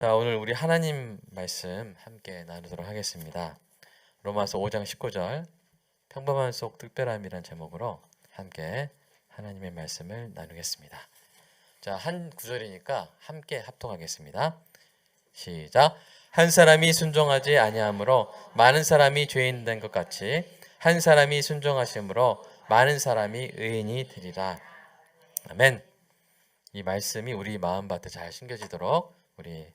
자, 오늘 우리 하나님 말씀 함께 나누도록 하겠습니다. 로마서 5장 19절 평범한 속 특별함이란 제목으로 함께 하나님의 말씀을 나누겠습니다. 자, 한 구절이니까 함께 합독하겠습니다. 시작. 한 사람이 순종하지 아니함으로 많은 사람이 죄인 된 것 같이 한 사람이 순종하심으로 많은 사람이 의인이 되리라. 아멘. 이 말씀이 우리 마음밭에 잘 심겨지도록 우리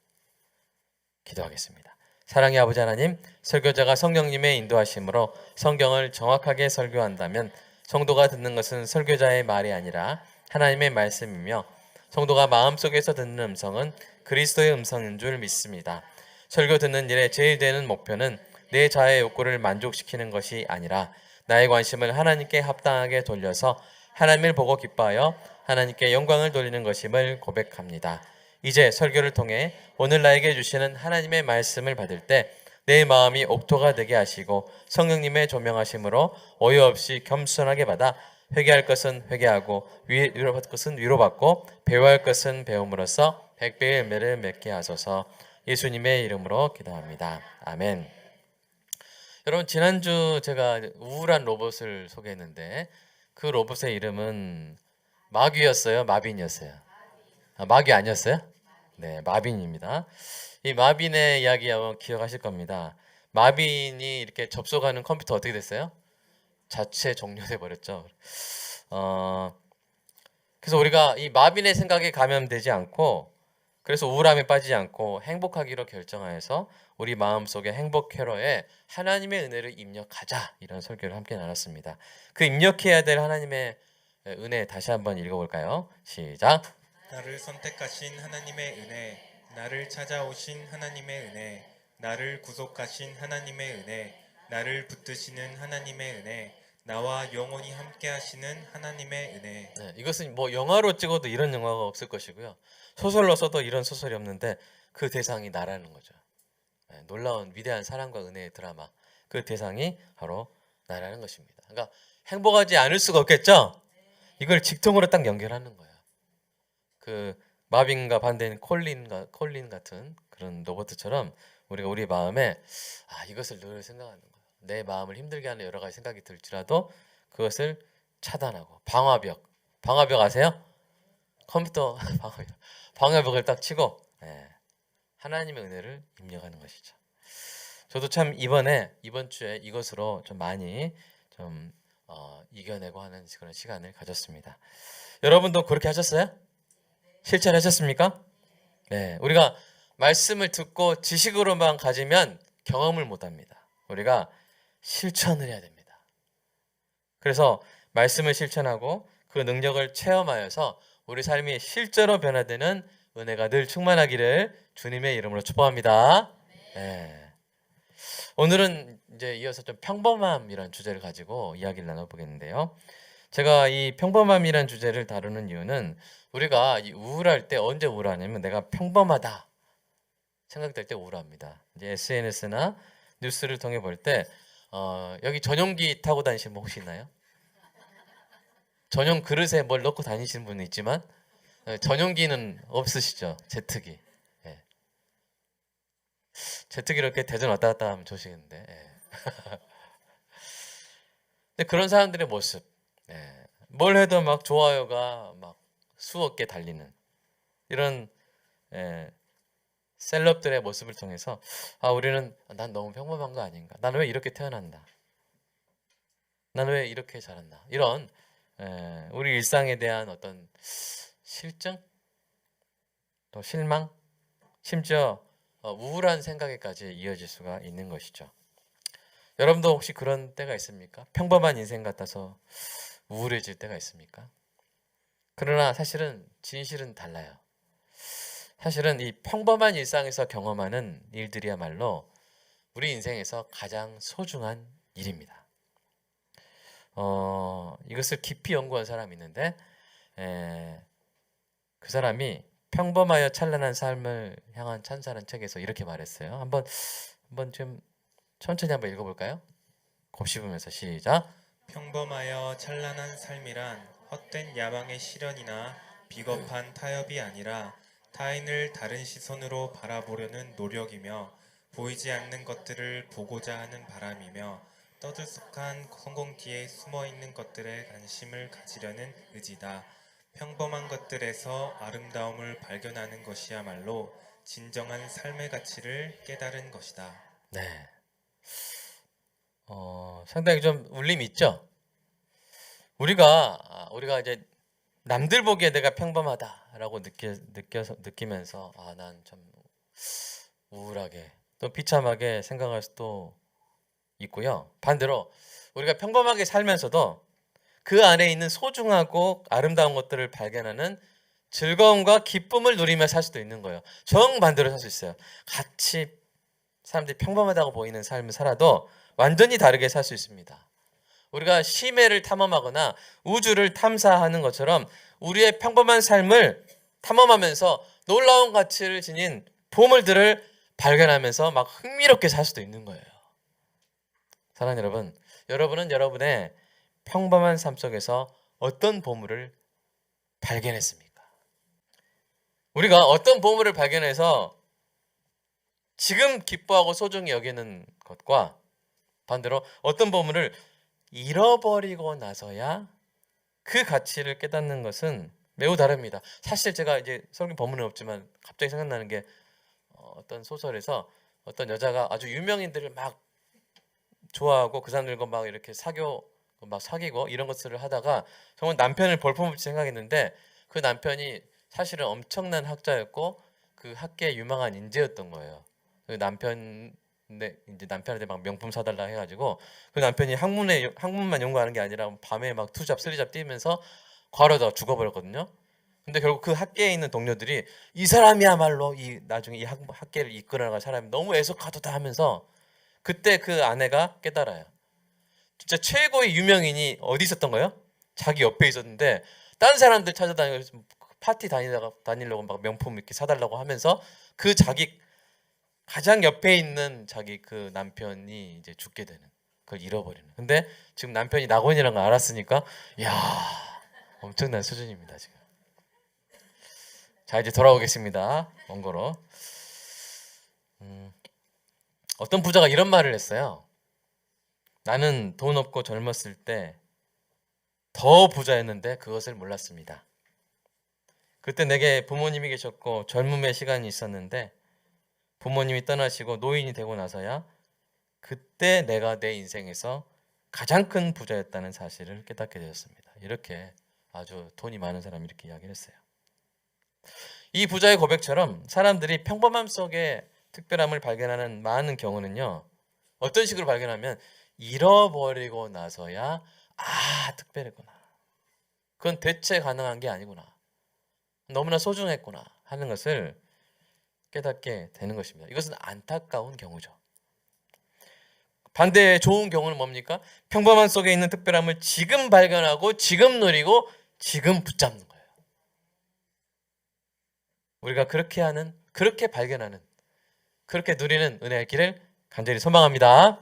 기도하겠습니다. 사랑의 아버지 하나님, 설교자가 성령님의 인도하심으로 성경을 정확하게 설교한다면 성도가 듣는 것은 설교자의 말이 아니라 하나님의 말씀이며 성도가 마음속에서 듣는 음성은 그리스도의 음성인 줄 믿습니다. 설교 듣는 일의 제일 되는 목표는 내 자아의 욕구를 만족시키는 것이 아니라 나의 관심을 하나님께 합당하게 돌려서 하나님을 보고 기뻐하여 하나님께 영광을 돌리는 것임을 고백합니다. 이제 설교를 통해 오늘 나에게 주시는 하나님의 말씀을 받을 때 내 마음이 옥토가 되게 하시고 성령님의 조명하심으로 오해 없이 겸손하게 받아 회개할 것은 회개하고 위로받을 것은 위로받고 배워야 할 것은 배움으로써 백배의 열매를 맺게 하소서. 예수님의 이름으로 기도합니다. 아멘. 여러분, 지난주 제가 우울한 로봇을 소개했는데 그 로봇의 이름은 마귀였어요? 마빈이었어요? 마귀 아니었어요? 네, 마빈입니다. 이 마빈의 이야기 한번 기억하실 겁니다. 마빈이 이렇게 접속하는 컴퓨터 어떻게 됐어요? 자체 종료돼 버렸죠. 그래서 우리가 이 마빈의 생각에 감염되지 않고, 그래서 우울함에 빠지지 않고 행복하기로 결정하여서 우리 마음속에 행복 회로에 하나님의 은혜를 입력하자, 이런 설교를 함께 나눴습니다. 그 입력해야 될 하나님의 은혜 다시 한번 읽어볼까요? 시작. 나를 선택하신 하나님의 은혜, 나를 찾아오신 하나님의 은혜, 나를 구속하신 하나님의 은혜, 나를 붙드시는 하나님의 은혜, 나와 영원히 함께 하시는 하나님의 은혜. 네, 이것은 뭐 영화로 찍어도 이런 영화가 없을 것이고요. 소설로 써도 이런 소설이 없는데 그 대상이 나라는 거죠. 네, 놀라운 위대한 사랑과 은혜의 드라마. 그 대상이 바로 나라는 것입니다. 그러니까 행복하지 않을 수가 없겠죠? 이걸 직통으로 딱 연결하는 거예요. 그 마빈과 반대인 콜린 같은 그런 로버트처럼 우리가 우리 마음에 이것을 늘 생각하는 거예요. 내 마음을 힘들게 하는 여러 가지 생각이 들지라도 그것을 차단하고 방화벽 아세요? 컴퓨터 방화벽을 딱 치고 하나님의 은혜를 입력하는 것이죠. 저도 참 이번 주에 이것으로 좀 많이 좀 이겨내고 하는 그런 시간을 가졌습니다. 여러분도 그렇게 하셨어요? 실천하셨습니까? 네, 우리가 말씀을 듣고 지식으로만 가지면 경험을 못합니다. 우리가 실천을 해야 됩니다. 그래서 말씀을 실천하고 그 능력을 체험하여서 우리 삶이 실제로 변화되는 은혜가 늘 충만하기를 주님의 이름으로 축복합니다. 네. 오늘은 이제 이어서 좀 평범함이라는 주제를 가지고 이야기를 나눠보겠는데요. 제가 이 평범함이라는 주제를 다루는 이유는 우리가 이 우울할 때 언제 우울하냐면 내가 평범하다 생각될 때 우울합니다. 이제 SNS나 뉴스를 통해 볼 때 여기 전용기 타고 다니시는 분 혹시 있나요? 전용 그릇에 뭘 넣고 다니시는 분은 있지만 전용기는 없으시죠? 제트기. 예. 제트기 이렇게 대전 왔다 갔다 하면 좋으시겠는데. 예. 근데 그런 사람들의 모습, 뭘 해도 막 좋아요가 막 수억 개 달리는 이런 셀럽들의 모습을 통해서 우리는 난 너무 평범한 거 아닌가? 나는 왜 이렇게 태어난다? 나는 왜 이렇게 자랐나? 이런 우리 일상에 대한 어떤 실증, 또 실망, 심지어 우울한 생각에까지 이어질 수가 있는 것이죠. 여러분도 혹시 그런 때가 있습니까? 평범한 인생 같아서 우울해질 때가 있습니까? 그러나 사실은 진실은 달라요. 사실은 이 평범한 일상에서 경험하는 일들이야말로 우리 인생에서 가장 소중한 일입니다. 이것을 깊이 연구한 사람이 있는데 그 사람이 평범하여 찬란한 삶을 향한 찬사라는 책에서 이렇게 말했어요. 한번 좀 천천히 한번 읽어볼까요? 곱씹으면서 시작. 평범하여 찬란한 삶이란 헛된 야망의 실현이나 비겁한 타협이 아니라 타인을 다른 시선으로 바라보려는 노력이며 보이지 않는 것들을 보고자 하는 바람이며 떠들썩한 성공 뒤에 숨어있는 것들에 관심을 가지려는 의지다. 평범한 것들에서 아름다움을 발견하는 것이야말로 진정한 삶의 가치를 깨달은 것이다. 네. 상당히 좀 울림이 있죠. 우리가 이제 남들 보기에 내가 평범하다라고 느끼면서 난 참 우울하게 또 비참하게 생각할 수도 있고요. 반대로 우리가 평범하게 살면서도 그 안에 있는 소중하고 아름다운 것들을 발견하는 즐거움과 기쁨을 누리며 살 수도 있는 거예요. 정반대로 살 수 있어요. 같이 사람들이 평범하다고 보이는 삶을 살아도 완전히 다르게 살 수 있습니다. 우리가 심해를 탐험하거나 우주를 탐사하는 것처럼 우리의 평범한 삶을 탐험하면서 놀라운 가치를 지닌 보물들을 발견하면서 막 흥미롭게 살 수도 있는 거예요. 사랑하는 여러분, 여러분은 여러분의 평범한 삶 속에서 어떤 보물을 발견했습니까? 우리가 어떤 보물을 발견해서 지금 기뻐하고 소중히 여기는 것과 반대로 어떤 보물을 잃어버리고 나서야 그 가치를 깨닫는 것은 매우 다릅니다. 사실 제가 이제 설교 본문은 없지만 갑자기 생각나는 게 어떤 소설에서 어떤 여자가 아주 유명인들을 막 좋아하고 그 사람들과 막 이렇게 사귀고 이런 것들을 하다가 정말 남편을 볼품없이 생각했는데 그 남편이 사실은 엄청난 학자였고 그 학계의 유망한 인재였던 거예요. 그 남편한테 막 명품 사달라 해가지고 그 남편이 학문만 연구하는 게 아니라 밤에 막 투잡 쓰리잡 뛰면서 과로다 죽어버렸거든요. 근데 결국 그 학계에 있는 동료들이 이 사람이야말로 나중에 이 학계를 이끌어나갈 사람이 너무 애석하도다 하면서 그때 그 아내가 깨달아요. 진짜 최고의 유명인이 어디 있었던 거예요? 자기 옆에 있었는데 다른 사람들 찾아다니면서 파티 다니려고 막 명품 이렇게 사달라고 하면서 그 자기 가장 옆에 있는 자기 그 남편이 이제 죽게 되는, 그걸 잃어버리는. 근데 지금 남편이 낙원이라는 걸 알았으니까 야, 엄청난 수준입니다 지금. 자, 이제 돌아오겠습니다. 원고로. 어떤 부자가 이런 말을 했어요. 나는 돈 없고 젊었을 때 더 부자였는데 그것을 몰랐습니다. 그때 내게 부모님이 계셨고 젊음의 시간이 있었는데 부모님이 떠나시고 노인이 되고 나서야 그때 내가 내 인생에서 가장 큰 부자였다는 사실을 깨닫게 되었습니다. 이렇게 아주 돈이 많은 사람이 이렇게 이야기를 했어요. 이 부자의 고백처럼 사람들이 평범함 속에 특별함을 발견하는 많은 경우는요, 어떤 식으로 발견하면 잃어버리고 나서야 특별했구나, 그건 대체 가능한 게 아니구나, 너무나 소중했구나 하는 것을 깨닫게 되는 것입니다. 이것은 안타까운 경우죠. 반대의 좋은 경우는 뭡니까? 평범함 속에 있는 특별함을 지금 발견하고 지금 누리고 지금 붙잡는 거예요. 우리가 그렇게 발견하는, 그렇게 누리는 은혜의 길을 간절히 소망합니다.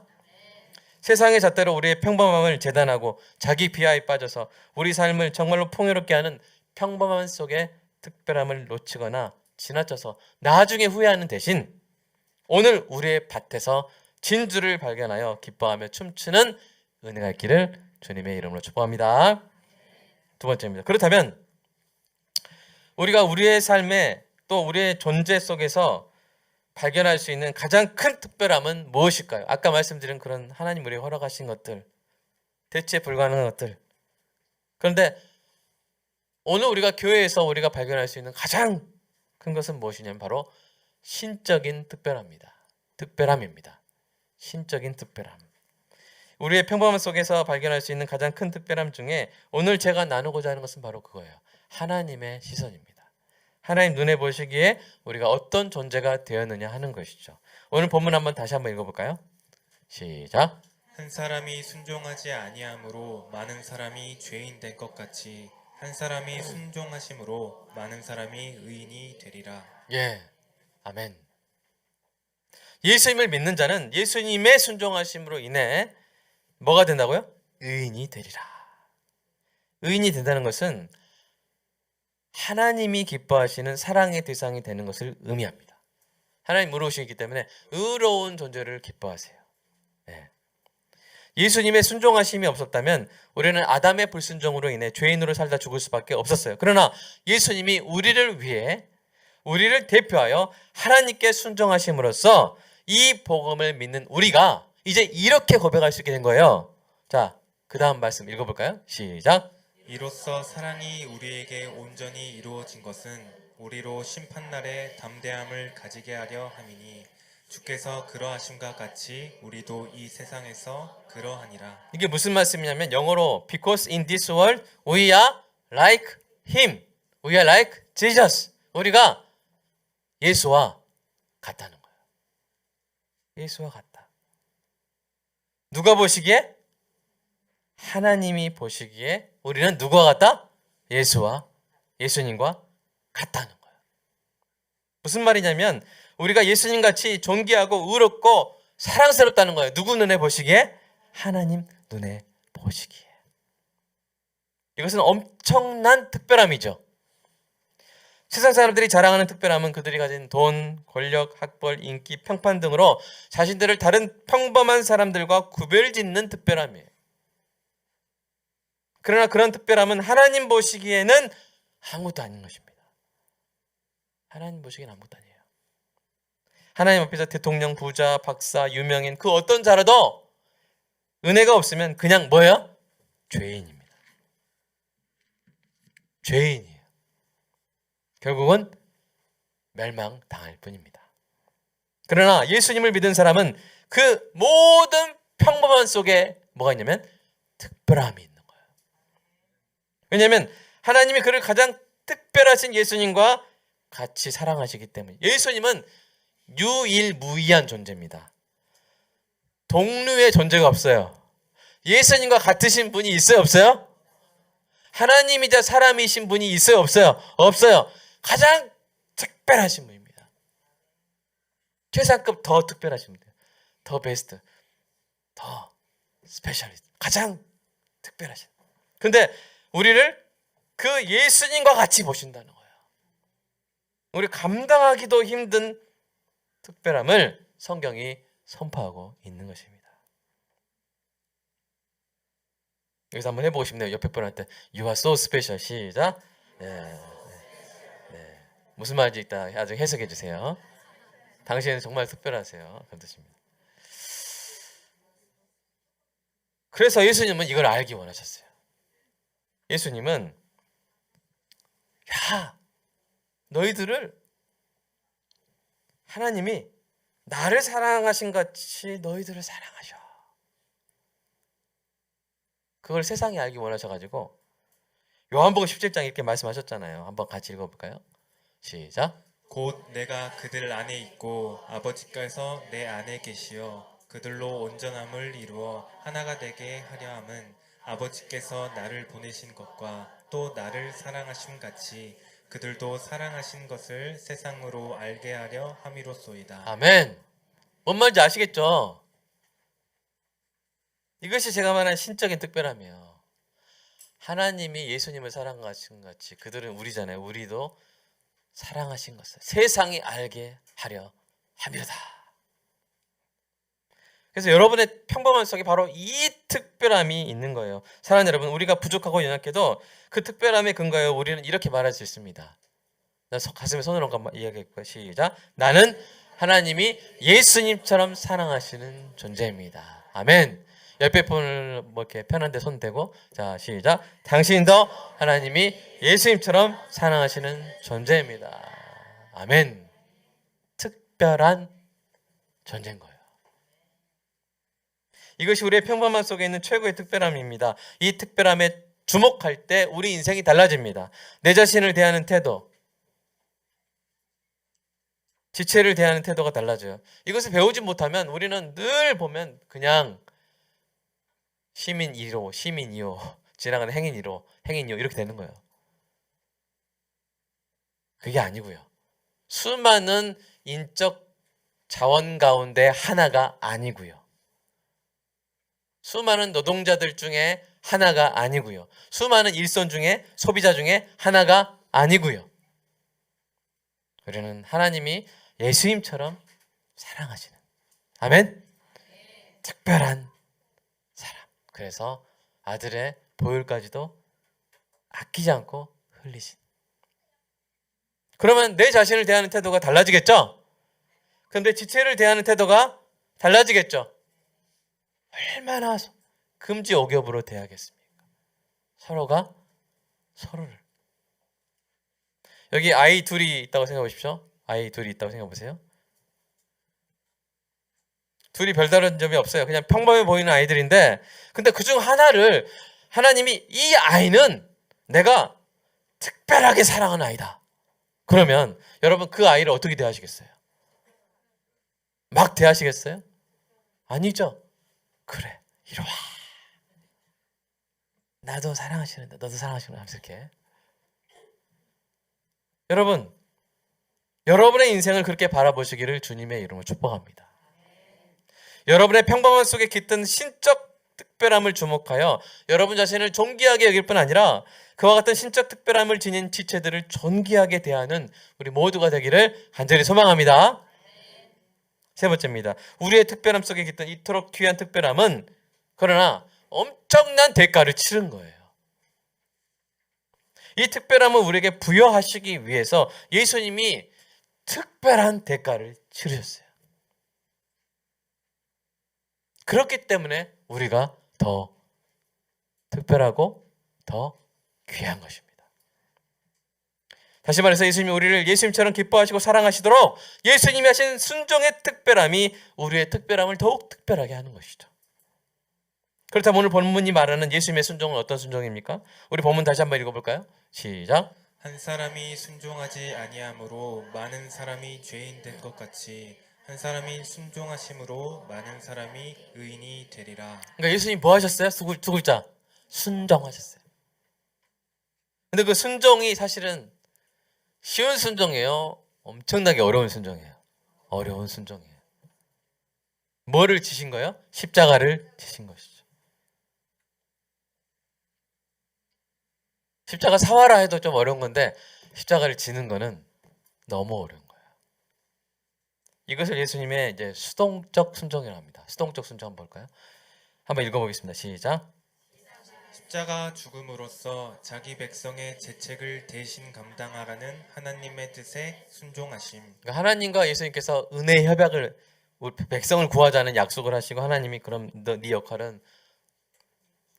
세상의 잣대로 우리의 평범함을 재단하고 자기 비하에 빠져서 우리 삶을 정말로 풍요롭게 하는 평범함 속에 특별함을 놓치거나 지나쳐서 나중에 후회하는 대신 오늘 우리의 밭에서 진주를 발견하여 기뻐하며 춤추는 은혜가 있기를 주님의 이름으로 축복합니다. 두 번째입니다. 그렇다면 우리가 우리의 삶에 또 우리의 존재 속에서 발견할 수 있는 가장 큰 특별함은 무엇일까요? 아까 말씀드린 그런 하나님 우리에게 허락하신 것들, 대체 불가능한 것들. 그런데 오늘 우리가 교회에서 우리가 발견할 수 있는 가장 큰 것은 무엇이냐면 바로 신적인 특별함입니다. 신적인 특별함. 우리의 평범함 속에서 발견할 수 있는 가장 큰 특별함 중에 오늘 제가 나누고자 하는 것은 바로 그거예요. 하나님의 시선입니다. 하나님 눈에 보시기에 우리가 어떤 존재가 되었느냐 하는 것이죠. 오늘 본문 다시 한번 읽어볼까요? 시작. 한 사람이 순종하지 아니함으로 많은 사람이 죄인 된 것 같이 한 사람이 순종하심으로 많은 사람이 의인이 되리라. 예, 아멘. 예수님을 믿는 자는 예수님의 순종하심으로 인해 뭐가 된다고요? 의인이 되리라. 의인이 된다는 것은 하나님이 기뻐하시는 사랑의 대상이 되는 것을 의미합니다. 하나님 의로우시기 때문에 의로운 존재를 기뻐하세요. 네. 예수님의 순종하심이 없었다면 우리는 아담의 불순종으로 인해 죄인으로 살다 죽을 수밖에 없었어요. 그러나 예수님이 우리를 위해, 우리를 대표하여 하나님께 순종하심으로써 이 복음을 믿는 우리가 이제 이렇게 고백할 수 있게 된 거예요. 자, 그 다음 말씀 읽어볼까요? 시작. 이로써 사랑이 우리에게 온전히 이루어진 것은 우리로 심판날에 담대함을 가지게 하려 함이니 주께서 그러하심과 같이 우리도 이 세상에서 그러하니라. 이게 무슨 말씀이냐면 영어로 Because in this world we are like him. We are like Jesus. 우리가 예수와 같다는 거예요. 예수와 같다. 누가 보시기에? 하나님이 보시기에 우리는 누구와 같다? 예수님과 같다는 거예요. 무슨 말이냐면 우리가 예수님 같이 존귀하고 의롭고 사랑스럽다는 거예요. 누구 눈에 보시기에? 하나님 눈에 보시기에. 이것은 엄청난 특별함이죠. 세상 사람들이 자랑하는 특별함은 그들이 가진 돈, 권력, 학벌, 인기, 평판 등으로 자신들을 다른 평범한 사람들과 구별짓는 특별함이에요. 그러나 그런 특별함은 하나님 보시기에는 아무것도 아닌 것입니다. 하나님 보시기에는 아무것도 아니에요. 하나님 앞에서 대통령, 부자, 박사, 유명인 그 어떤 자라도 은혜가 없으면 그냥 뭐예요? 죄인입니다. 죄인이에요. 결국은 멸망당할 뿐입니다. 그러나 예수님을 믿은 사람은 그 모든 평범함 속에 뭐가 있냐면 특별함이 있는 거예요. 왜냐하면 하나님이 그를 가장 특별하신 예수님과 같이 사랑하시기 때문에. 예수님은 유일무이한 존재입니다. 동류의 존재가 없어요. 예수님과 같으신 분이 있어요, 없어요? 하나님이자 사람이신 분이 있어요, 없어요? 없어요. 가장 특별하신 분입니다. 최상급 더 특별하신 분이에요. 더 베스트, 더 스페셜리스트, 가장 특별하신. 근데 우리를 그 예수님과 같이 보신다는 거예요. 우리 감당하기도 힘든 특별함을 성경이 선포하고 있는 것입니다. 여기서 한번 해보고 싶네요. 옆에 분한테 You are so special. 시작. 네. 무슨 말인지 이따 나중에 해석해 주세요. 당신은 정말 특별하세요. 그런 뜻입니다. 그래서 예수님은 이걸 알기 원하셨어요. 예수님은 너희들을 하나님이 나를 사랑하신 같이 너희들을 사랑하셔. 그걸 세상이 알기 원하셔가지고 요한복음 17장 이렇게 말씀하셨잖아요. 한번 같이 읽어볼까요? 시작. 곧 내가 그들 안에 있고 아버지께서 내 안에 계시어 그들로 온전함을 이루어 하나가 되게 하려 함은 아버지께서 나를 보내신 것과 또 나를 사랑하심 같이 그들도 사랑하신 것을 세상으로 알게 하려 함이로소이다. 아멘. 뭔 말인지 아시겠죠? 이것이 제가 말한 신적인 특별함이에요. 하나님이 예수님을 사랑하신 같이 그들은 우리잖아요. 우리도 사랑하신 것을 세상이 알게 하려 함이로다. 그래서 여러분의 평범함 속에 바로 이 특별함이 있는 거예요. 사랑하는 여러분, 우리가 부족하고 연약해도 그 특별함에 근거하여 우리는 이렇게 말할 수 있습니다. 나 가슴에 손을 얹고 이야기할게요. 시작. 나는 하나님이 예수님처럼 사랑하시는 존재입니다. 아멘. 옆에 분을 뭐 이렇게 편한데 손 대고, 자 시작. 당신도 하나님이 예수님처럼 사랑하시는 존재입니다. 아멘. 특별한 존재인 거예요. 이것이 우리의 평범함 속에 있는 최고의 특별함입니다. 이 특별함에 주목할 때 우리 인생이 달라집니다. 내 자신을 대하는 태도, 지체를 대하는 태도가 달라져요. 이것을 배우지 못하면 우리는 늘 보면 그냥 시민 1호, 시민 2호, 지나가는 행인 1호, 행인 2호 이렇게 되는 거예요. 그게 아니고요. 수많은 인적 자원 가운데 하나가 아니고요. 수많은 노동자들 중에 하나가 아니고요. 수많은 일손 중에, 소비자 중에 하나가 아니고요. 우리는 하나님이 예수님처럼 사랑하시는, 아멘, 특별한 사람. 그래서 아들의 보혈까지도 아끼지 않고 흘리신. 그러면 내 자신을 대하는 태도가 달라지겠죠? 그럼 내 지체를 대하는 태도가 달라지겠죠? 얼마나 금지옥엽으로 대하겠습니까? 서로가 서로를. 여기 아이 둘이 있다고 생각해 보십시오. 아이 둘이 있다고 생각해 보세요. 둘이 별다른 점이 없어요. 그냥 평범해 보이는 아이들인데, 근데 그중 하나를 하나님이, 이 아이는 내가 특별하게 사랑하는 아이다. 그러면 여러분 그 아이를 어떻게 대하시겠어요? 막 대하시겠어요? 아니죠. 그래, 이리 와. 나도 사랑하시는데 너도 사랑하시는구나 하면서 이렇게. 여러분, 여러분의 인생을 그렇게 바라보시기를 주님의 이름으로 축복합니다. 여러분의 평범함 속에 깃든 신적 특별함을 주목하여 여러분 자신을 존귀하게 여길 뿐 아니라 그와 같은 신적 특별함을 지닌 지체들을 존귀하게 대하는 우리 모두가 되기를 간절히 소망합니다. 세 번째입니다. 우리의 특별함 속에 깃든 이토록 귀한 특별함은 그러나 엄청난 대가를 치른 거예요. 이 특별함을 우리에게 부여하시기 위해서 예수님이 특별한 대가를 치르셨어요. 그렇기 때문에 우리가 더 특별하고 더 귀한 것입니다. 다시 말해서 예수님이 우리를 예수님처럼 기뻐하시고 사랑하시도록 예수님이 하신 순종의 특별함이 우리의 특별함을 더욱 특별하게 하는 것이죠. 그렇다면 오늘 본문이 말하는 예수님의 순종은 어떤 순종입니까? 우리 본문 다시 한번 읽어볼까요? 시작. 한 사람이 순종하지 아니함으로 많은 사람이 죄인 된 것 같이 한 사람이 순종하심으로 많은 사람이 의인이 되리라. 그러니까 예수님 뭐 하셨어요? 두 글자. 순종하셨어요. 근데 그 순종이 사실은 쉬운 순종이에요? 엄청나게 어려운 순종이에요? 어려운 순종이에요. 뭐를 지신 거예요? 십자가를 지신 것이죠. 십자가 사와라 해도 좀 어려운 건데 십자가를 지는 거는 너무 어려운 거예요. 이것을 예수님의 이제 수동적 순종이라고 합니다. 수동적 순종 한번 볼까요? 한번 읽어보겠습니다. 시작. 십자가 죽음으로써 자기 백성의 죄책을 대신 감당하라는 하나님의 뜻에 순종하심. 그러니까 하나님과 예수님께서 은혜 협약을, 우리 백성을 구하자는 약속을 하시고 하나님이 그럼 네 역할은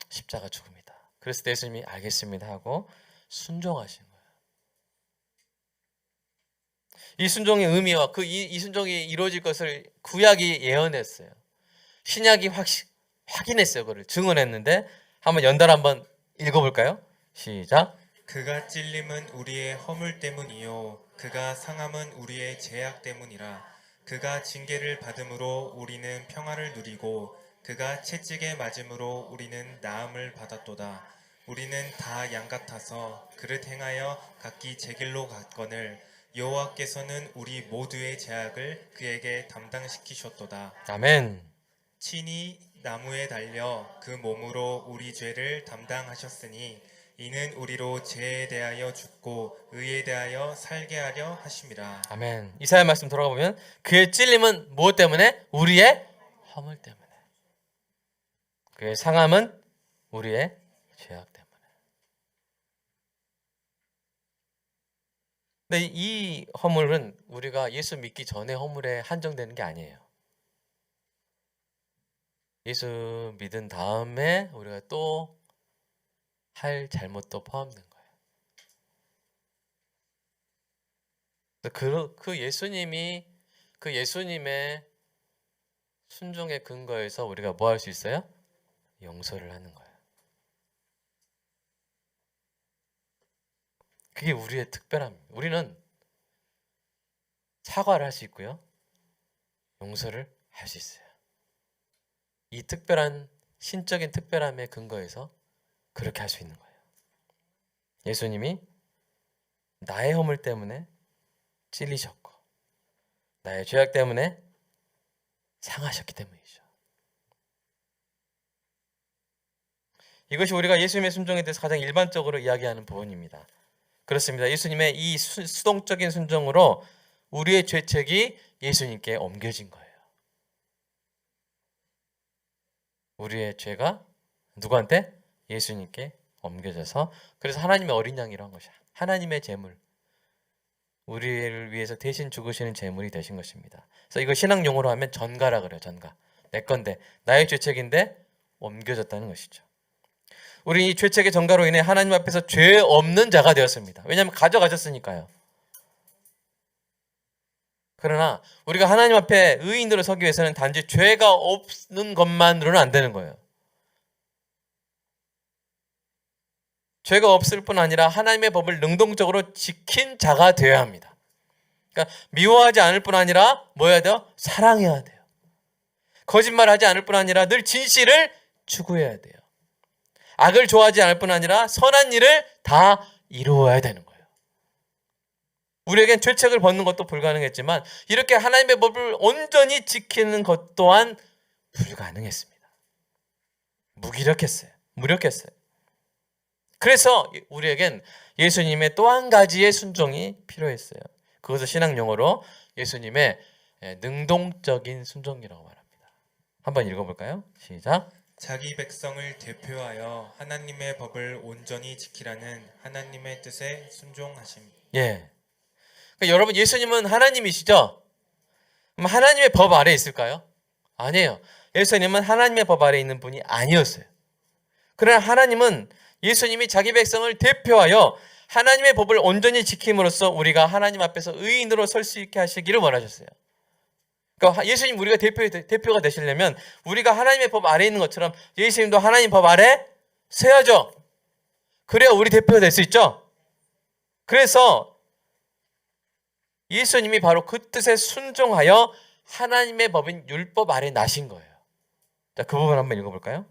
십자가 죽음이다. 그래서 예수님이 알겠습니다 하고 순종하신 거예요. 이 순종의 의미와 이 순종이 이루어질 것을 구약이 예언했어요. 신약이 확인했어요. 그걸 증언했는데 한번 연달아 한번 읽어볼까요? 시작. 그가 찔림은 우리의 허물 때문이요 그가 상함은 우리의 죄악 때문이라. 그가 징계를 받음으로 우리는 평화를 누리고 그가 채찍에 맞음으로 우리는 나음을 받았도다. 우리는 다 양 같아서 그릇 행하여 각기 제 길로 갔거늘 여호와께서는 우리 모두의 죄악을 그에게 담당시키셨도다. 아멘. 친히 나무에 달려 그 몸으로 우리 죄를 담당하셨으니 이는 우리로 죄에 대하여 죽고 의에 대하여 살게 하려 하심이라. 아멘. 이사야 말씀 돌아가 보면 그의 찔림은 무엇 때문에? 우리의 허물 때문에. 그의 상함은 우리의 죄악 때문에. 근데 이 허물은 우리가 예수 믿기 전에 허물에 한정되는 게 아니에요. 예수 믿은 다음에 우리가 또 할 잘못도 포함된 거예요. 그 예수님의 순종의 근거에서 우리가 뭐 할 수 있어요? 용서를 하는 거예요. 그게 우리의 특별함입니다. 우리는 사과를 할 수 있고요. 용서를 할 수 있어요. 이 특별한 신적인 특별함의 근거에서 그렇게 할 수 있는 거예요. 예수님이 나의 허물 때문에 찔리셨고 나의 죄악 때문에 상하셨기 때문이죠. 이것이 우리가 예수님의 순종에 대해서 가장 일반적으로 이야기하는 부분입니다. 그렇습니다. 예수님의 이 수동적인 순종으로 우리의 죄책이 예수님께 옮겨진 거예요. 우리의 죄가 누구한테? 예수님께 옮겨져서, 그래서 하나님의 어린 양이라고 한 것이야. 하나님의 제물, 우리를 위해서 대신 죽으시는 제물이 되신 것입니다. 그래서 이거 신학 용어로 하면 전가라 그래요. 전가. 내 건데, 나의 죄책인데 옮겨졌다는 것이죠. 우리 이 죄책의 전가로 인해 하나님 앞에서 죄 없는 자가 되었습니다. 왜냐하면 가져가셨으니까요. 그러나 우리가 하나님 앞에 의인으로 서기 위해서는 단지 죄가 없는 것만으로는 안 되는 거예요. 죄가 없을 뿐 아니라 하나님의 법을 능동적으로 지킨 자가 되어야 합니다. 그러니까 미워하지 않을 뿐 아니라 뭐 해야 돼요? 사랑해야 돼요. 거짓말하지 않을 뿐 아니라 늘 진실을 추구해야 돼요. 악을 좋아하지 않을 뿐 아니라 선한 일을 다 이루어야 되는 거예요. 우리에겐 죄책을 벗는 것도 불가능했지만 이렇게 하나님의 법을 온전히 지키는 것 또한 불가능했습니다. 무기력했어요. 무력했어요. 그래서 우리에겐 예수님의 또 한 가지의 순종이 필요했어요. 그것을 신학 용어로 예수님의 능동적인 순종이라고 말합니다. 한번 읽어볼까요? 시작. 자기 백성을 대표하여 하나님의 법을 온전히 지키라는 하나님의 뜻에 순종하심. 예. 그러니까 여러분, 예수님은 하나님이시죠? 그럼 하나님의 법 아래에 있을까요? 아니에요. 예수님은 하나님의 법 아래에 있는 분이 아니었어요. 그러나 하나님은 예수님이 자기 백성을 대표하여 하나님의 법을 온전히 지킴으로써 우리가 하나님 앞에서 의인으로 설 수 있게 하시기를 원하셨어요. 그러니까 예수님 우리가 대표가 되시려면 우리가 하나님의 법 아래에 있는 것처럼 예수님도 하나님 법 아래 서야죠. 그래야 우리 대표가 될 수 있죠. 그래서 예수님이 바로 그 뜻에 순종하여 하나님의 법인 율법 아래 나신 거예요. 자, 그 부분 한번 읽어볼까요?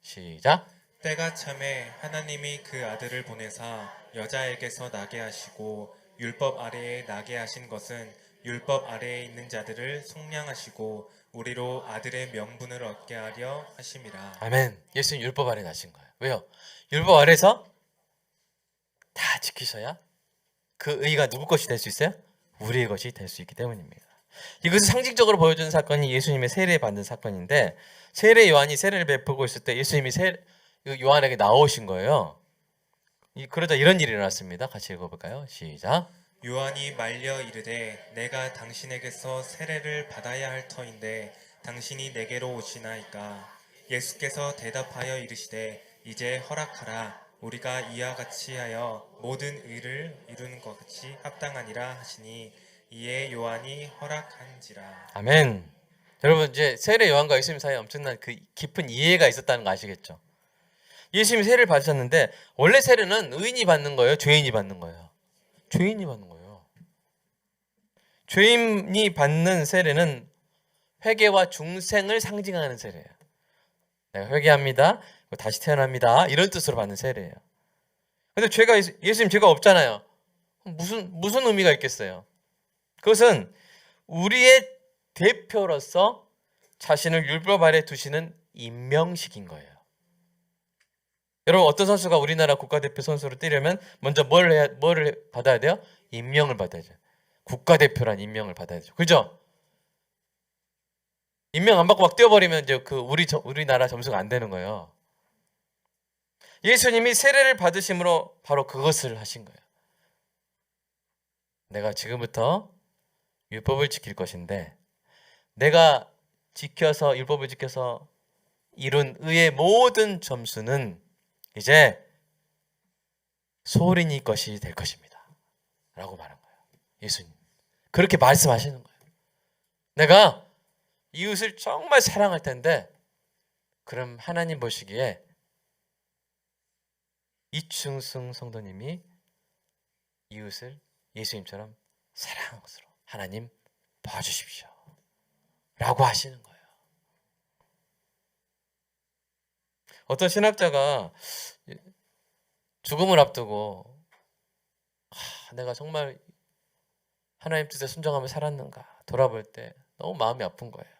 시작. 때가 참에 하나님이 그 아들을 보내사 여자에게서 나게 하시고 율법 아래에 나게 하신 것은 율법 아래에 있는 자들을 속량하시고 우리로 아들의 명분을 얻게 하려 하심이라. 아멘. 예수님 율법 아래 나신 거예요. 왜요? 율법 아래서 다 지키셔야 그 의가 누구 것이 될 수 있어요? 우리의 것이 될 수 있기 때문입니다. 이것을 상징적으로 보여주는 사건이 예수님의 세례 받는 사건인데, 세례 요한이 세례를 베푸고 있을 때 예수님이 요한에게 나오신 거예요. 그러자 이런 일이 일어났습니다. 같이 읽어볼까요? 시작. 요한이 말려 이르되 내가 당신에게서 세례를 받아야 할 터인데 당신이 내게로 오시나이까. 예수께서 대답하여 이르시되 이제 허락하라. 우리가 이와 같이 하여 모든 의를 이루는 것 같이 합당하니라 하시니 이에 요한이 허락한지라. 아멘. 여러분, 이제 세례 요한과 예수님 사이에 엄청난 그 깊은 이해가 있었다는 거 아시겠죠? 예수님이 세례를 받으셨는데 원래 세례는 의인이 받는 거예요? 죄인이 받는 거예요? 죄인이 받는 거예요. 죄인이 받는 세례는 회개와 중생을 상징하는 세례예요. 내가 회개합니다. 다시 태어납니다. 이런 뜻으로 받는 세례예요. 근데 예수님 죄가 없잖아요. 무슨 의미가 있겠어요? 그것은 우리의 대표로서 자신을 율법 아래 두시는 임명식인 거예요. 여러분, 어떤 선수가 우리나라 국가대표 선수로 뛰려면 먼저 뭐를 받아야 돼요? 임명을 받아야죠. 국가대표란 임명을 받아야죠. 그죠? 임명 안 받고 막 뛰어버리면 이제 우리나라 점수가 안 되는 거예요. 예수님이 세례를 받으심으로 바로 그것을 하신 거예요. 내가 지금부터 율법을 지킬 것인데, 내가 율법을 지켜서 이룬 의의 모든 점수는 이제 소린이 것이 될 것입니다. 라고 말한 거예요. 예수님. 그렇게 말씀하시는 거예요. 내가 이웃을 정말 사랑할 텐데, 그럼 하나님 보시기에 이충승 성도님이 이웃을 예수님처럼 사랑하는 것으로 하나님 봐주십시오. 라고 하시는 거예요. 어떤 신학자가 죽음을 앞두고 내가 정말 하나님 뜻에 순종하며 살았는가 돌아볼 때 너무 마음이 아픈 거예요.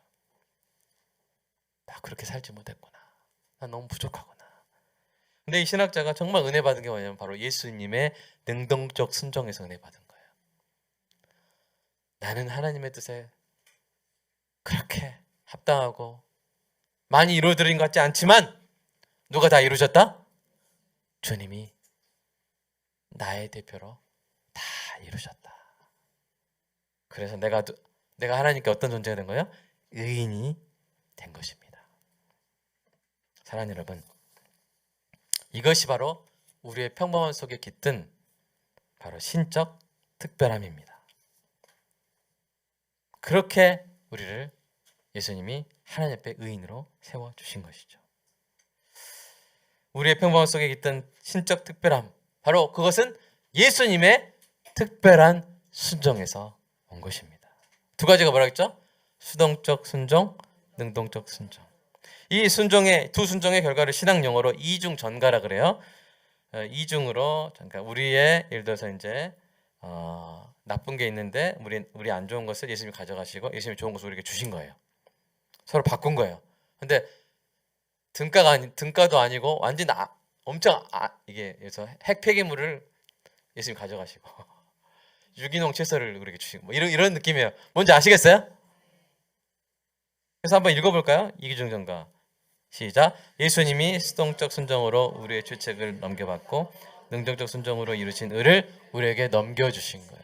나 그렇게 살지 못했구나. 나 너무 부족하구나. 근데 이 신학자가 정말 은혜 받은 게 뭐냐면 바로 예수님의 능동적 순종에서 은혜 받은 거예요. 나는 하나님의 뜻에 그렇게 합당하고 많이 이루어드린 것 같지 않지만 누가 다 이루셨다? 주님이 나의 대표로 다 이루셨다. 그래서 내가 하나님께 어떤 존재가 된 거예요? 의인이 된 것입니다. 사랑하는 여러분, 이것이 바로 우리의 평범함 속에 깃든 바로 신적 특별함입니다. 그렇게 우리를 예수님이 하나님 앞에 의인으로 세워주신 것이죠. 우리의 평범함 속에 깃든 신적 특별함, 바로 그것은 예수님의 특별한 순종에서 온 것입니다. 두 가지가 뭐라 했죠? 수동적 순종, 능동적 순종. 이 순종의 두 순종의 결과를 신학 용어로 이중 전가라 그래요. 이중으로, 그러니까 우리의 예를 들어서 이제 나쁜 게 있는데 우리 안 좋은 것을 예수님이 가져가시고 예수님이 좋은 것을 우리에게 주신 거예요. 서로 바꾼 거예요. 근데 등가도 아니고 완전 엄청 이게 그래서 핵 폐기물을 예수님이 가져가시고 유기농 채소를 우리에게 주시고 뭐 이런 느낌이에요. 뭔지 아시겠어요? 그래서 한번 읽어볼까요? 이기중 전가. 시작. 예수님이 수동적 순종으로 우리의 죄책을 넘겨받고 능동적 순종으로 이루신 의를 우리에게 넘겨주신 거예요.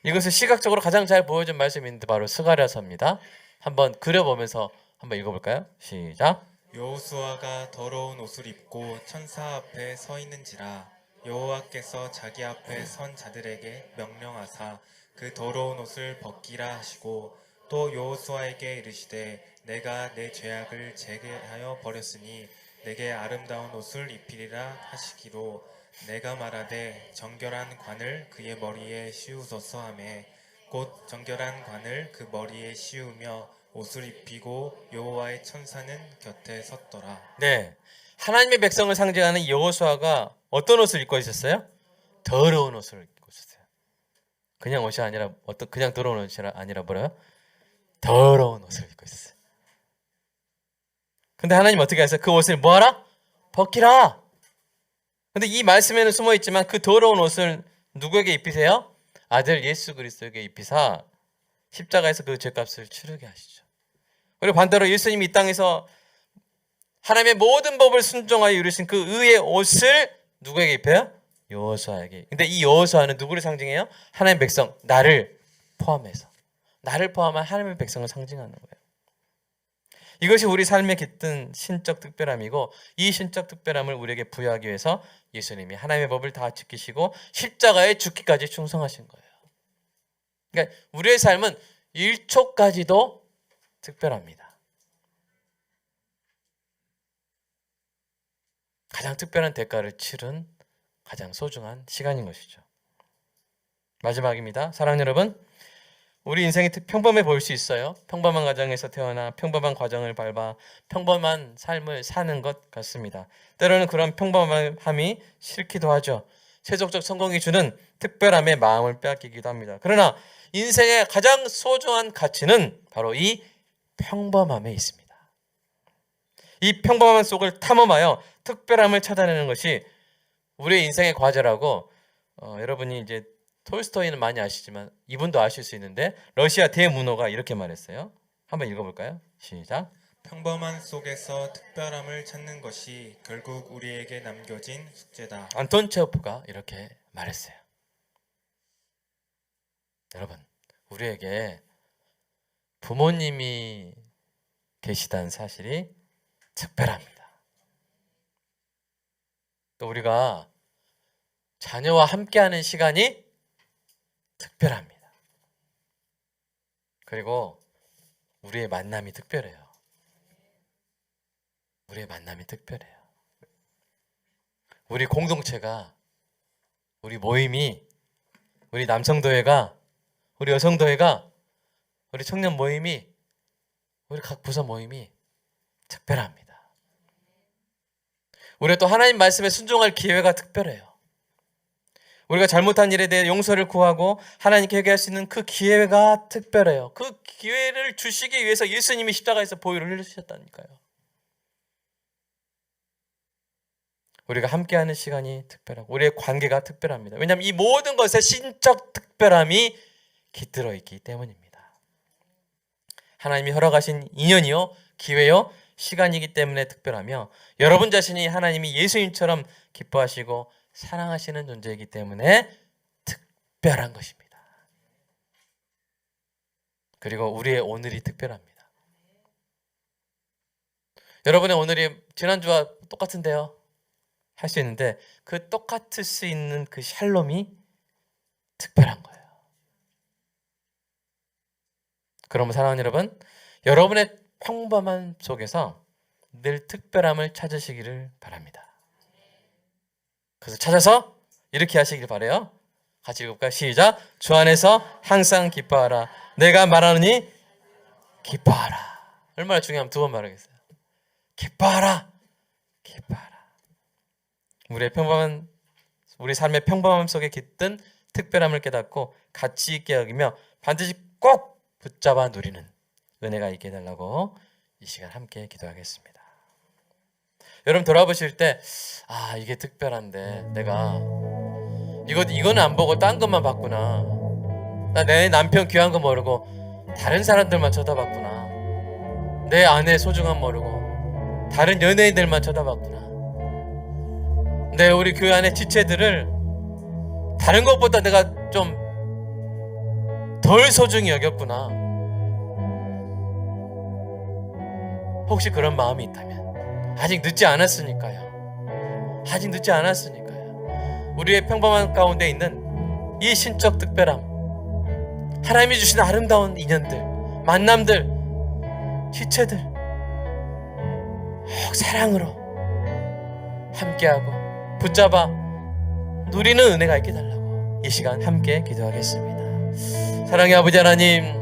이것을 시각적으로 가장 잘 보여준 말씀인데 바로 스가랴서입니다. 한번 그려보면서 한번 읽어볼까요? 시작. 여호수아가 더러운 옷을 입고 천사 앞에 서 있는지라 여호와께서 자기 앞에 선 자들에게 명령하사 그 더러운 옷을 벗기라 하시고 또 여호수아에게 이르시되 내가 내 죄악을 제게하여 버렸으니 내게 아름다운 옷을 입히리라 하시기로 내가 말하되 정결한 관을 그의 머리에 씌우소서 하매 곧 정결한 관을 그 머리에 씌우며 옷을 입히고 여호와의 천사는 곁에 섰더라. 네, 하나님의 백성을 상징하는 여호수아가 어떤 옷을 입고 있었어요? 더러운 옷을 입고 있었어요. 그냥 옷이 아니라 그냥 더러운 옷이 아니라 뭐래요? 더러운 옷을 입고 있었어요. 근데 하나님 어떻게 하세요? 그 옷을 뭐하라? 벗기라. 근데 이 말씀에는 숨어 있지만 그 더러운 옷을 누구에게 입히세요? 아들 예수 그리스도에게 입히사 십자가에서 그 죄값을 치르게 하시죠. 그리고 반대로 예수님이 이 땅에서 하나님의 모든 법을 순종하여 이루신 그 의의 옷을 누구에게 입혀요? 여호수아에게. 근데 이 여호수아는 누구를 상징해요? 하나님의 백성, 나를 포함해서. 나를 포함한 하나님의 백성을 상징하는 거예요. 이것이 우리 삶에 깃든 신적 특별함이고 이 신적 특별함을 우리에게 부여하기 위해서 예수님이 하나님의 법을 다 지키시고 십자가에 죽기까지 충성하신 거예요. 그러니까 우리의 삶은 1초까지도 특별합니다. 가장 특별한 대가를 치른 가장 소중한 시간인 것이죠. 마지막입니다. 사랑하는 여러분, 우리 인생이 평범해 보일 수 있어요. 평범한 가정에서 태어나 평범한 과정을 밟아 평범한 삶을 사는 것 같습니다. 때로는 그런 평범함이 싫기도 하죠. 세속적 성공이 주는 특별함의 마음을 빼앗기기도 합니다. 그러나 인생의 가장 소중한 가치는 바로 이 평범함에 있습니다. 이 평범함 속을 탐험하여 특별함을 찾아내는 것이 우리의 인생의 과제라고 여러분이 이제 톨스토이는 많이 아시지만 이분도 아실 수 있는데 러시아 대문호가 이렇게 말했어요. 한번 읽어볼까요? 시작. 평범한 속에서 특별함을 찾는 것이 결국 우리에게 남겨진 숙제다. 안톤 체호프가 이렇게 말했어요. 여러분, 우리에게 부모님이 계시다는 사실이 특별합니다. 또 우리가 자녀와 함께하는 시간이 특별합니다. 그리고 우리의 만남이 특별해요. 우리의 만남이 특별해요. 우리 공동체가, 우리 모임이, 우리 남성도회가, 우리 여성도회가, 우리 청년 모임이, 우리 각 부서 모임이 특별합니다. 우리가 또 하나님 말씀에 순종할 기회가 특별해요. 우리가 잘못한 일에 대해 용서를 구하고 하나님께 회개할 수 있는 그 기회가 특별해요. 그 기회를 주시기 위해서 예수님이 십자가에서 보혈을 흘리셨다니까요. 우리가 함께하는 시간이 특별하고 우리의 관계가 특별합니다. 왜냐하면 이 모든 것에 신적 특별함이 깃들어 있기 때문입니다. 하나님이 허락하신 인연이요, 기회요, 시간이기 때문에 특별하며 여러분 자신이 하나님이 예수님처럼 기뻐하시고 사랑하시는 존재이기 때문에 특별한 것입니다. 그리고 우리의 오늘이 특별합니다. 여러분의 오늘이 지난주와 똑같은데요? 할 수 있는데 그 똑같을 수 있는 그 샬롬이 특별한 거예요. 그러면 사랑하는 여러분, 여러분의 평범함 속에서 늘 특별함을 찾으시기를 바랍니다. 그래서 찾아서 이렇게 하시길 바라요. 같이 읽을까요? 시작. 주 안에서 항상 기뻐하라. 내가 말하느니 기뻐하라. 얼마나 중요하면 두 번 말하겠어요. 기뻐하라. 기뻐하라. 우리 삶의 평범함 속에 깃든 특별함을 깨닫고 가치 있게 여기며 반드시 꼭 붙잡아 누리는 은혜가 있게 해달라고 이 시간 함께 기도하겠습니다. 여러분 돌아보실 때 이게 특별한데 내가 이거는 안 보고 딴 것만 봤구나. 나 내 남편 귀한 거 모르고 다른 사람들만 쳐다봤구나. 내 아내 소중함 모르고 다른 연예인들만 쳐다봤구나. 내 우리 교회 안에 지체들을 다른 것보다 내가 좀 덜 소중히 여겼구나. 혹시 그런 마음이 있다면 아직 늦지 않았으니까요. 아직 늦지 않았으니까요. 우리의 평범한 가운데 있는 이 신적 특별함, 하나님이 주신 아름다운 인연들, 만남들, 지체들 사랑으로 함께하고 붙잡아 누리는 은혜가 있게 달라고 이 시간 함께 기도하겠습니다. 사랑의 아버지 하나님,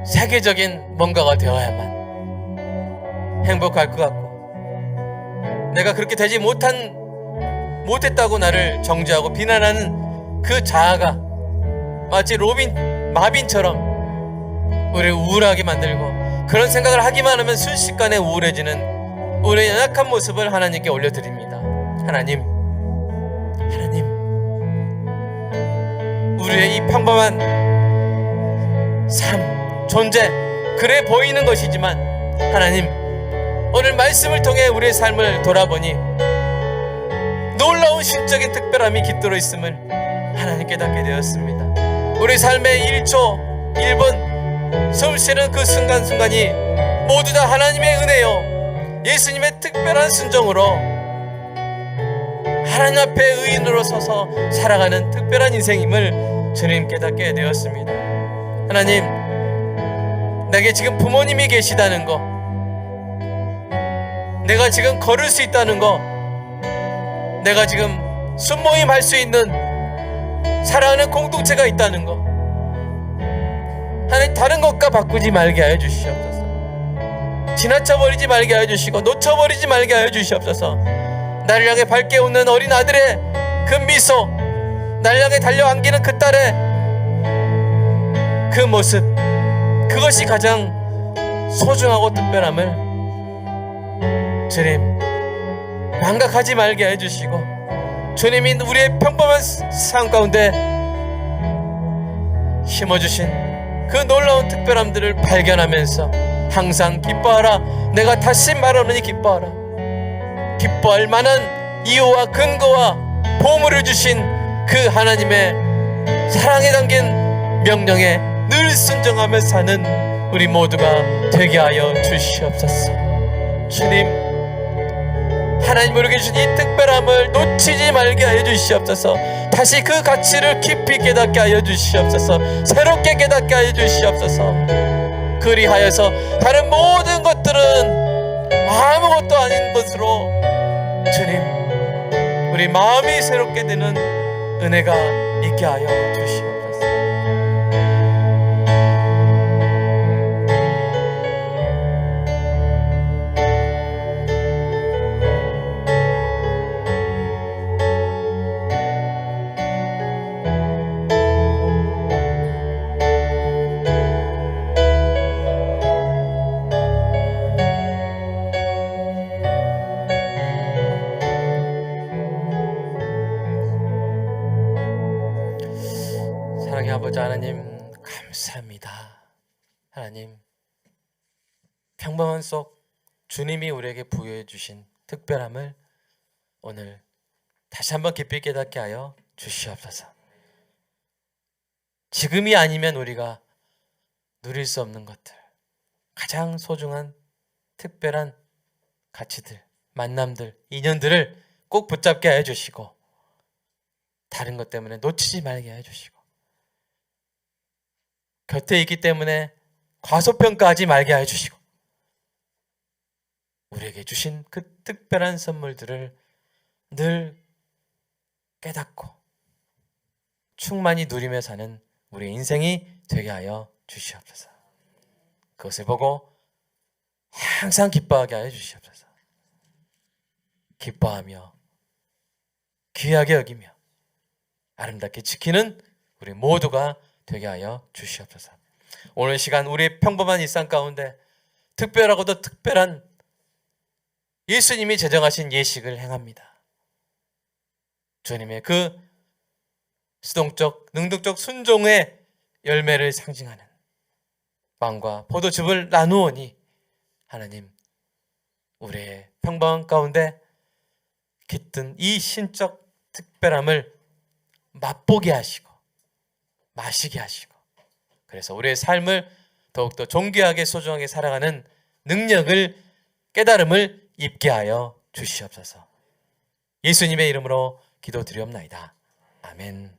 세계적인 뭔가가 되어야만 행복할 것 같고 내가 그렇게 되지 못했다고 나를 정죄하고 비난하는 그 자아가 마치 마빈처럼 우리를 우울하게 만들고 그런 생각을 하기만 하면 순식간에 우울해지는 우리의 연약한 모습을 하나님께 올려드립니다. 하나님, 우리의 이 평범한 삶, 존재, 그래 보이는 것이지만 하나님, 오늘 말씀을 통해 우리의 삶을 돌아보니 놀라운 신적인 특별함이 깃들어 있음을 하나님 깨닫게 되었습니다. 우리 삶의 1초, 1분, 숨쉬는 그 순간순간이 모두 다 하나님의 은혜요, 예수님의 특별한 순종으로 하나님 앞에 의인으로 서서 살아가는 특별한 인생임을 주님 깨닫게 되었습니다. 하나님, 내게 지금 부모님이 계시다는 거, 내가 지금 걸을 수 있다는 거, 내가 지금 순모임 할 수 있는 사랑하는 공동체가 있다는 거, 하나님 다른 것과 바꾸지 말게 하여 주시옵소서. 지나쳐버리지 말게 하여 주시고 놓쳐버리지 말게 하여 주시옵소서. 나를 향해 밝게 웃는 어린 아들의 그 미소, 나를 향해 달려안기는 그 딸의 그 모습, 그것이 가장 소중하고 특별함을 주님 망각하지 말게 해주시고, 주님이 우리의 평범한 삶 가운데 심어주신 그 놀라운 특별함들을 발견하면서 항상 기뻐하라. 내가 다시 말하노니 기뻐하라. 기뻐할 만한 이유와 근거와 보물을 주신 그 하나님의 사랑에 담긴 명령에 늘 순종하며 사는 우리 모두가 되게 하여 주시옵소서. 주님, 하나님 우리에게 주신 이 특별함을 놓치지 말게 하여 주시옵소서. 다시 그 가치를 깊이 깨닫게 하여 주시옵소서. 새롭게 깨닫게 하여 주시옵소서. 그리하여서 다른 모든 것들은 아무것도 아닌 것으로 주님, 우리 마음이 새롭게 되는 은혜가 있게 하여 주시옵소서. 아버지 하나님 감사합니다. 하나님 평범한 속 주님이 우리에게 부여해 주신 특별함을 오늘 다시 한번 깊이 깨닫게 하여 주시옵소서. 지금이 아니면 우리가 누릴 수 없는 것들, 가장 소중한 특별한 가치들, 만남들, 인연들을 꼭 붙잡게 하여 주시고 다른 것 때문에 놓치지 말게 하여 주시고 곁에 있기 때문에 과소평가하지 말게 하여 주시고 우리에게 주신 그 특별한 선물들을 늘 깨닫고 충만히 누리며 사는 우리의 인생이 되게 하여 주시옵소서. 그것을 보고 항상 기뻐하게 하여 주시옵소서. 기뻐하며 귀하게 여기며 아름답게 지키는 우리 모두가 되게 하여 주시옵소서. 오늘 시간 우리의 평범한 일상 가운데 특별하고도 특별한 예수님이 제정하신 예식을 행합니다. 주님의 그 수동적, 능동적 순종의 열매를 상징하는 빵과 포도즙을 나누오니 하나님 우리의 평범한 가운데 깃든 이 신적 특별함을 맛보게 하시고 마시게 하시고 그래서 우리의 삶을 더욱더 존귀하게 소중하게 살아가는 능력을 깨달음을 입게 하여 주시옵소서. 예수님의 이름으로 기도드리옵나이다. 아멘.